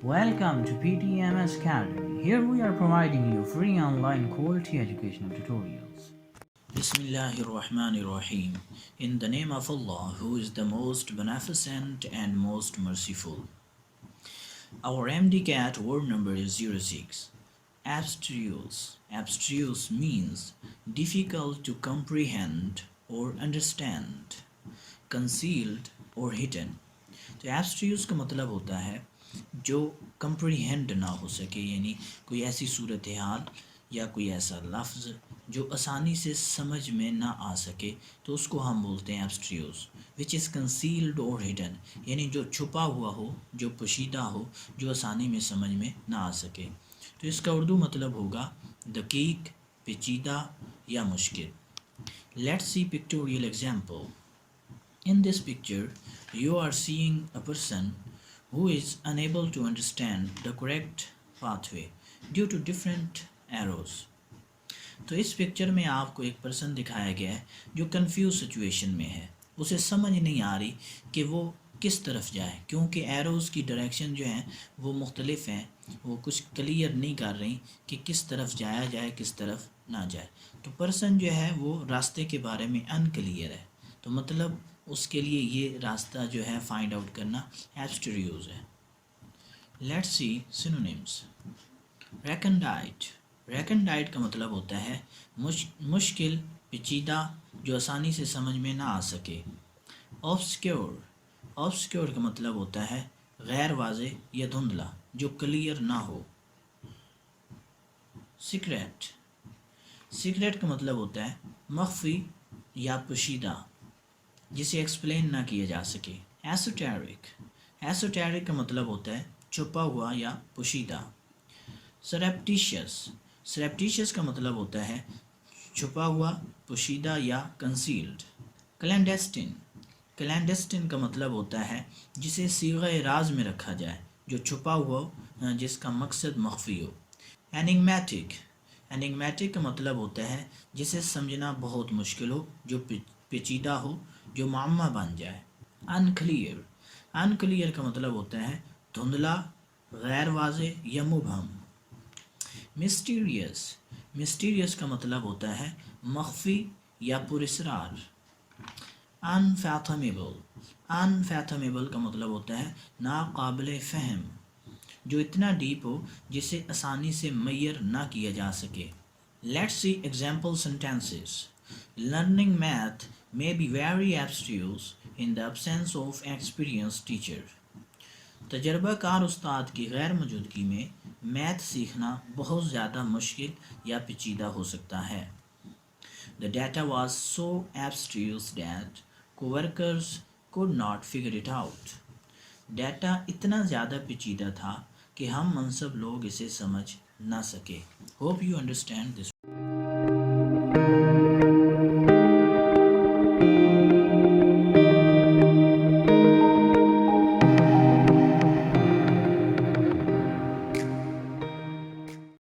Welcome to PDMS ACADEMY. Here we are providing you free online quality educational tutorials. Bismillahirrahmanirrahim. In the name of Allah, who is the most beneficent and most merciful. Our MDCAT word number is 06. Abstruse. Abstruse means difficult to comprehend or understand, concealed or hidden. तो एब्स्ट्रूज का मतलब होता है जो comprehend ना हो सके, यानी कोई ऐसी सूरत हाल या कोई ऐसा लफ्ज़ जो आसानी से समझ में ना आ सके, तो उसको हम बोलते हैं एब्स्ट्रूज, विच इज़ कंसील्ड और हिडन, यानी जो छुपा हुआ हो, जो पोशीदा हो, जो आसानी में समझ में ना आ सके। तो इसका उर्दू मतलब होगा दकीक, पेचीदा या मुश्किल। Let's see pictorial example. In this picture, you are seeing a person who is unable to understand the correct pathway due to different arrows. तो इस पिक्चर में आपको एक पर्सन दिखाया गया है जो कंफ्यूज सिचुएशन में है, उसे समझ नहीं आ रही कि वो किस तरफ जाए, क्योंकि एरोज़ की डायरेक्शन जो हैं वो मुख्तलिफ हैं, वो कुछ क्लियर नहीं कर रही कि किस तरफ जाया जाए, किस तरफ ना जाए। तो पर्सन जो है वो रास्ते के बारे में अनक्लियर है, तो मतलब उसके लिए ये रास्ता जो है फाइंड आउट करना एब्स्ट्रूज है। Let's see synonyms. रेकनडाइट। रेकनडाइट का मतलब होता है मुश्किल, पेचीदा, जो आसानी से समझ में ना आ सके। ऑब्सक्योर। ऑब्सक्योर का मतलब होता है गैर वाज़ेह या धुंधला, जो क्लियर ना हो। सीक्रेट। सीक्रेट का मतलब होता है मख्फी या पोशीदा, जिसे एक्सप्लेन ना किया जा सके। एसोटेरिक। एसोटेरिक का मतलब होता है छुपा हुआ या पोशीदा। सरप्टिशियस। सरप्टिशियस का मतलब होता है छुपा हुआ, पोशीदा या कंसील्ड। क्लैंडेस्टिन। क्लैंडेस्टिन का मतलब होता है जिसे सीग़े राज में रखा जाए, जो छुपा हुआ हो, जिसका मकसद मख्फी हो। एनिग्मेटिक। एनिग्मेटिक का मतलब होता है जिसे समझना बहुत मुश्किल हो, जो पेचीदा हो, जो मामा बन जाए। अनक्लियर। अनक्लियर का मतलब होता है धुंधला, गैर वाज़ेह या मुबहम। मिस्टीरियस। मिस्टीरियस का मतलब होता है मख्फी या पुरस्रार। अनफैथमेबल। अनफैथमेबल का मतलब होता है नाकाबिल फ़हम, जो इतना डीप हो जिसे आसानी से मैयर ना किया जा सके। Let's see example sentences. Learning math may be very abstruse in the absence of experienced teacher. तजर्बाकार उस्ताद की गैर मौजूदगी में मैथ सीखना बहुत ज़्यादा मुश्किल या पेचीदा हो सकता है। The data was so abstruse that co-workers could not figure it out. Data इतना ज़्यादा पेचीदा था कि हम मनसब लोग इसे समझ ना सके। Hope you understand this